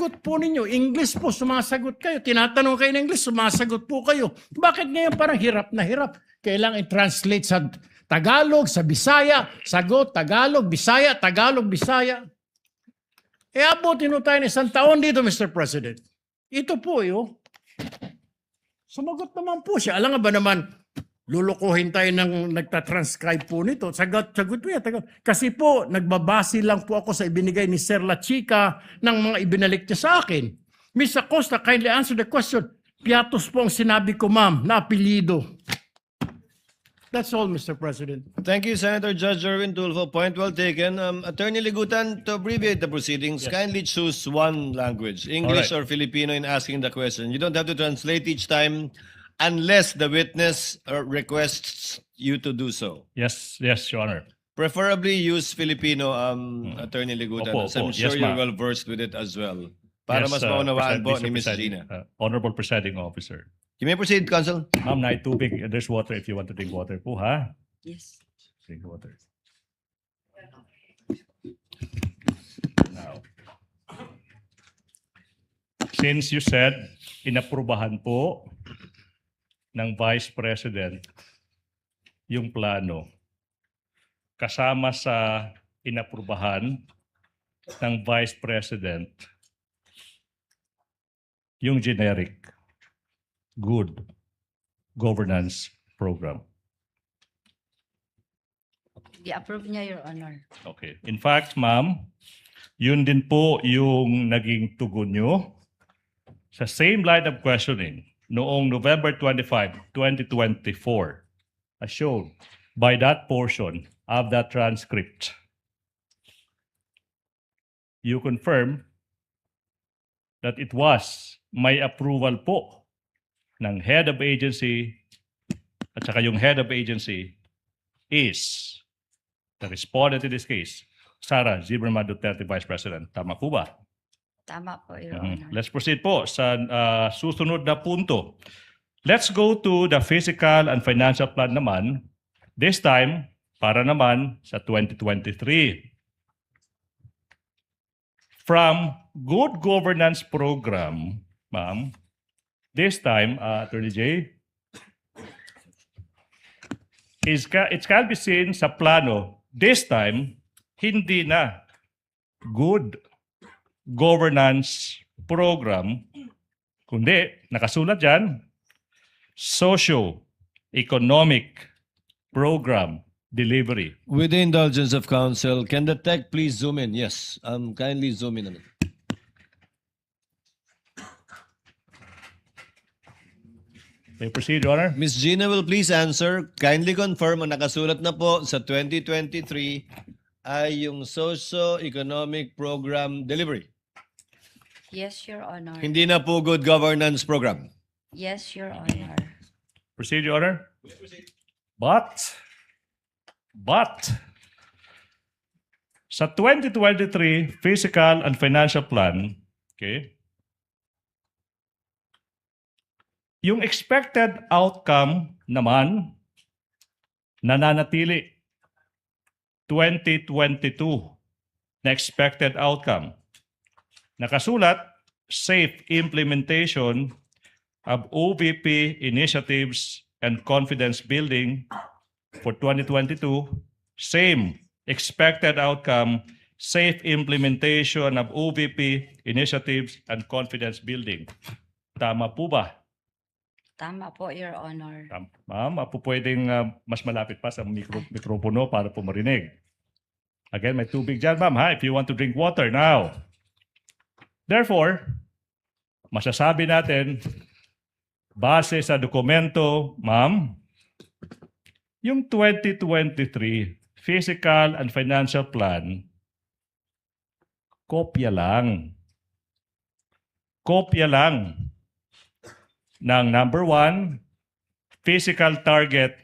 sagot po ninyo, English po, sumasagot kayo. Tinatanong kayo ng English, sumasagot po kayo. Bakit ngayon parang hirap na hirap? Kailangan i-translate sa Tagalog, sa Bisaya, sagot, Tagalog, Bisaya, Tagalog, Bisaya. Abutin tayo ng isang taon dito, Mr. President. Ito po, sumagot naman po siya. Alam nga ba naman, lulukuhin tayo ng nagtatranscribe po nito. Sagot po yan. Kasi po, nagbabase lang po ako sa ibinigay ni Sir La Chica ng mga ibinalik niya sa akin. Miss Acosta, kindly answer the question. Piatos po ang sinabi ko, ma'am, na apelyido. That's all, Mr. President. Thank you, Senator Judge Erwin Tulfo. Point well taken. Attorney Ligutan, to abbreviate the proceedings, kindly choose one language, English or Filipino, in asking the question. You don't have to translate each time unless the witness requests you to do so. Yes, Your Honor. Preferably use Filipino, Attorney Ligutan, Opo, as I'm opo. sure Yes, you're ma'am. well versed with it as well. Para Yes, mas maunawaan po Mr. ni Ms. Presiding, Gina. Honorable Presiding Officer. You may proceed, Counsel. Ma'am, na tubig. There's water if you want to drink water po, ha? Yes. Drink water. Now, since you said inaprubahan po ng Vice President yung plano, kasama sa inaprubahan ng Vice President yung generic good governance program. I-approve niya, Your Honor. Okay. In fact, ma'am, yun din po yung naging tugon nyo sa same line of questioning noong November 25, 2024, as shown by that portion of that transcript. You confirm that it was may approval po ng head of agency at saka yung head of agency is the respondent in this case, Sara Zimmerman Duterte, Vice President. Tama po ba? Tama po, Your Honor. Let's proceed po sa susunod na punto. Let's go to the physical and financial plan naman. This time, para naman sa 2023. From Good Governance Program, ma'am, this time, Attorney J, it can be seen sa plano, this time, hindi na good governance program, kundi nakasulat dyan, socio-economic program delivery. With the indulgence of counsel, can the tech please zoom in? Yes, kindly zoom in on it. May proceed, Your Honor. Ms. Gina will please answer. Kindly confirm ang nakasulat na po sa 2023 ay yung socio-economic program delivery. Yes, Your Honor. Hindi na po good governance program. Yes, Your Honor. Proceed, Your Honor. But, sa 2023 Physical and Financial Plan, okay, yung expected outcome naman, nananatili 2022 na expected outcome. Nakasulat, safe implementation of OVP initiatives and confidence building for 2022. Same expected outcome, safe implementation of OVP initiatives and confidence building. Tama po ba? Tama po, Your Honor. Ma'am, pwedeng mas malapit pa sa mikropono para po marinig. Again, may tubig dyan, ma'am, ha? If you want to drink water now. Therefore, masasabi natin, base sa dokumento, ma'am, yung 2023 Physical and Financial Plan, kopya lang. Kopya lang ng number 1, physical target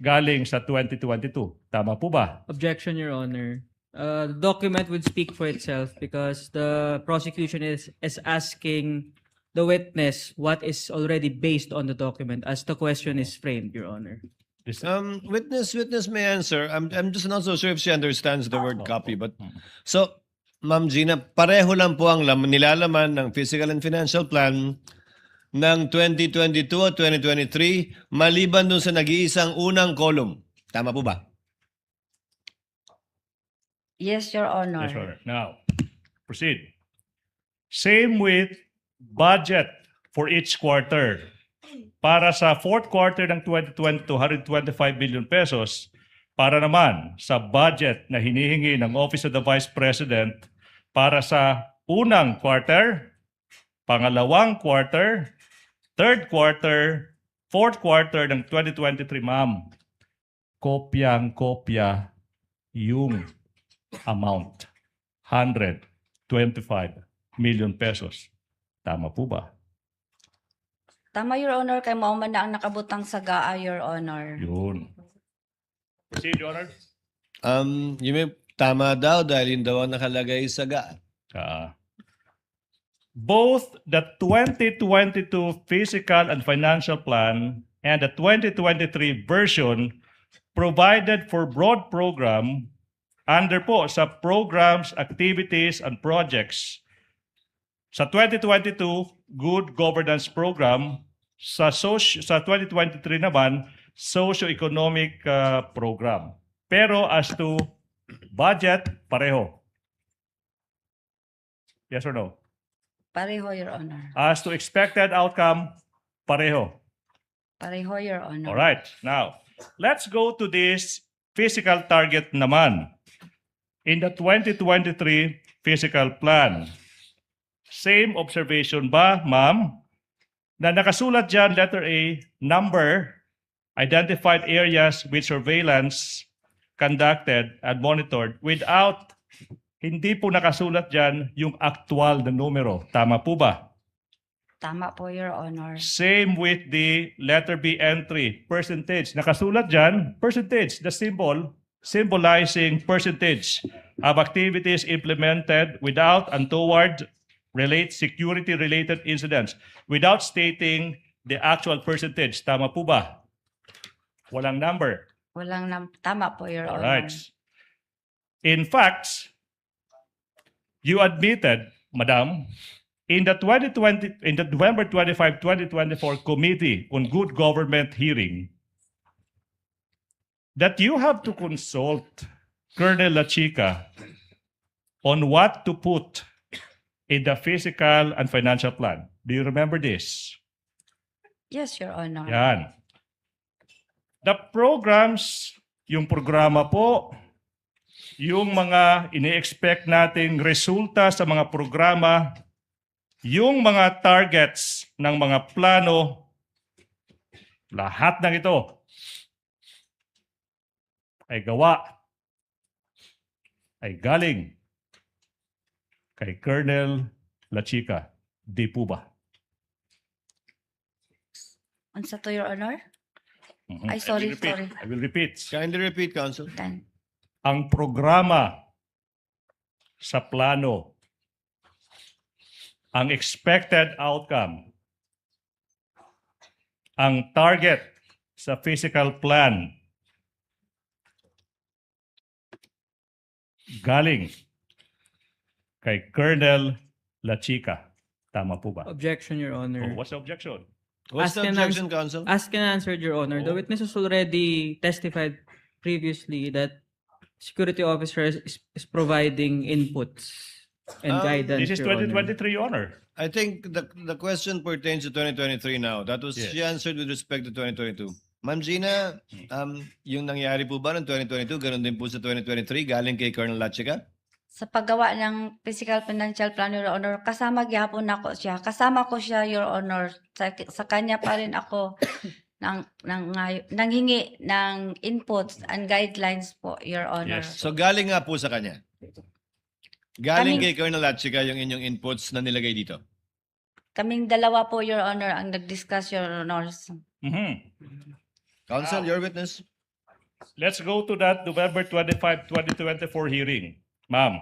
galing sa 2022. Tama po ba? Objection, Your Honor. The document would speak for itself because the prosecution is asking the witness what is already based on the document as the question is framed, Your Honor. Witness may answer. I'm just not so sure if she understands the word copy, but so Ma'am Gina, pareho lang po ang nilalaman ng Fiscal and Financial Plan ng 2022 at 2023 maliban dun sa nag-iisang unang column. Tama po ba? Yes, Your Honor. Yes, Your Honor. Now, proceed. Same with budget for each quarter. Para sa fourth quarter ng 2022, 125 billion pesos. Para naman sa budget na hinihingi ng Office of the Vice President para sa unang quarter, pangalawang quarter, third quarter, fourth quarter ng 2023, ma'am. Kopyang-kopya yung amount. 125 million pesos. Tama po ba? Tama, Your Honor, kay mao man na ang nakabutang sa GAA, Your Honor. Yun. Proceed, Your Honor. You may tama daw dahil yun daw ang nakalagay sa GAA. Both the 2022 Fiscal and Financial Plan and the 2023 version provided for broad program under po sa programs, activities, and projects. Sa 2022, Good Governance Program. Sa 2023 naman, Socio-Economic Program. Pero as to budget, pareho. Yes or no? Pareho, Your Honor. As to expected outcome, pareho. Pareho, Your Honor. All right. Now, let's go to this physical target naman. In the 2023 Physical Plan, same observation ba, ma'am? Na nakasulat dyan, letter A, number, identified areas with surveillance conducted and monitored without, hindi po nakasulat dyan yung actual na numero. Tama po ba? Tama po, Your Honor. Same with the letter B entry, percentage. Nakasulat dyan, percentage, the symbol symbolizing percentage of activities implemented without and toward security-related incidents without stating the actual percentage. Tama po ba? Walang number. Tama po, Your All Honor. right. In fact, you admitted, Madam, in the November 25, 2024 Committee on Good Government hearing that you have to consult Colonel La Chica on what to put in the Fiscal and Financial Plan. Do you remember this? Yes, Your Honor. Yan. The programs, yung programa po, yung mga ini-expect nating resulta sa mga programa, yung mga targets ng mga plano, lahat ng ito ay gawa, ay galing kay Colonel La Chica. Di po ba? Unsa to, Your Honor? Mhm. Ay, sorry, I will repeat. Kindly repeat, Counsel. Ang programa sa plano, ang expected outcome, ang target sa physical plan, galing kay Colonel La Chica. Tama po ba? Objection, Your Honor. Oh, what's the objection? What's the Ask and objection, Counsel? Asked and answered, Your Honor. The Oh. witness has already testified previously that security officer is providing inputs and guidance. This is Your Honor. 2023, Your Honor. I think the question pertains to 2023 now. That was Yes. she answered with respect to 2022. Ma'am Gina, yung nangyari po ba ng 2022, ganun din po sa 2023, galing kay Colonel La Chica? Sa paggawa ng Physical Financial Plan, Your Honor, kasama gyapon nako siya. Kasama ko siya, Your Honor. Sa kanya pa rin ako nanghingi ng inputs and guidelines po, Your Honor. Yes. So galing nga po sa kanya. Galing Kami- kay Colonel La Chica yung inyong inputs na nilagay dito. Kaming dalawa po, Your Honor, ang nag-discuss, Your Honors. Mhm. Counsel, your witness. Let's go to that November 25, 2024 hearing. Ma'am,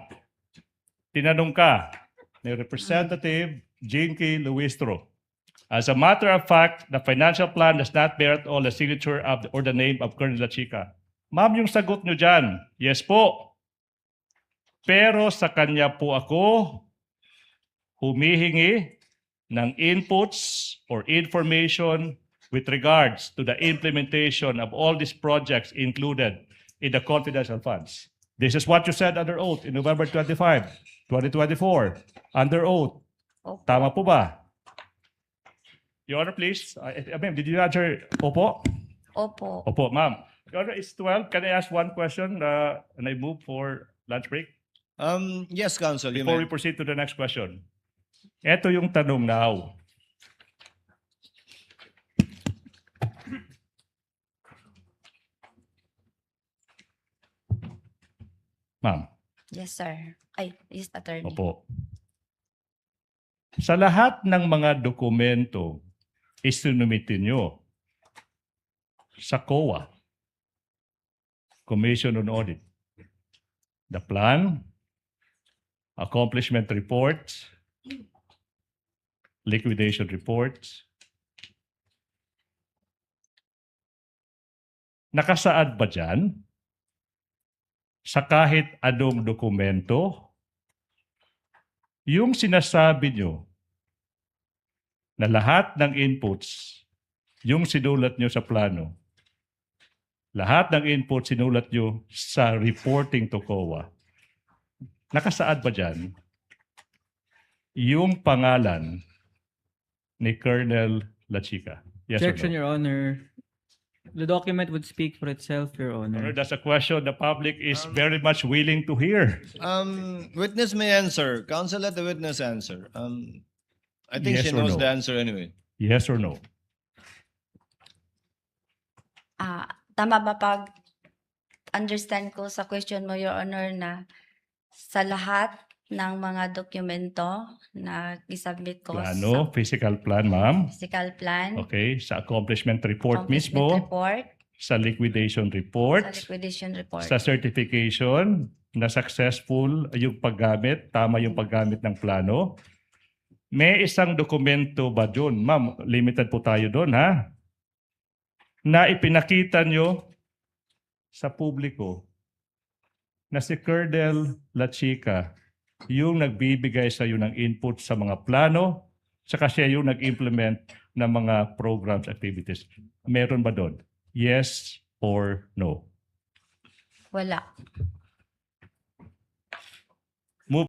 tinanong ka ni Representative Jinky Luistro. As a matter of fact, the financial plan does not bear at all the signature or the name of Colonel La Chica. Ma'am, yung sagot nyo dyan, yes po. Pero sa kanya po ako humihingi ng inputs or information with regards to the implementation of all these projects included in the confidential funds. This is what you said under oath in November 25, 2024. Under oath. Opo. Tama po ba? Your Honor, please. Ma'am, did you answer? Opo? Opo. Opo, ma'am. Your Honor, it's 12. Can I ask one question and I move for lunch break? Yes, Counsel, you Before may. we proceed to the next question. Ito yung tanong now. Ma'am, Yes, sir. Ay, yes, attorney. opo. Sa lahat ng mga dokumento isinumitin nyo sa COA, Commission on Audit, the plan, accomplishment reports, liquidation reports, nakasaad ba dyan sa kahit anong dokumento yung sinasabi nyo na lahat ng inputs yung sinulat nyo sa plano, lahat ng inputs sinulat nyo sa reporting to COA, nakasaad ba dyan yung pangalan ni Colonel Lachica? Yes Objection, or no? Your Honor. The document would speak for itself, Your Honor, Honor. that's a question the public is very much willing to hear. Witness may answer. Counsel, let the witness answer. I think Yes she or knows no? the answer anyway. Yes or no? Tama ba pag understand ko sa question mo, Your Honor, na sa lahat ng mga dokumento na isubmit ko Plano, physical plan, ma'am. sa physical plan, Okay, sa accomplishment report accomplishment mismo, report, sa liquidation sa report, liquidation report, sa certification na successful yung paggamit, tama yung paggamit ng plano. May isang dokumento ba doon? Ma'am, limited po tayo doon, ha? Na ipinakita nyo sa publiko na si Colonel Lachica yung nagbibigay sa iyo ng input sa mga plano, saka siya yung nag-implement ng mga programs, activities. Meron ba doon? Yes or no? wala.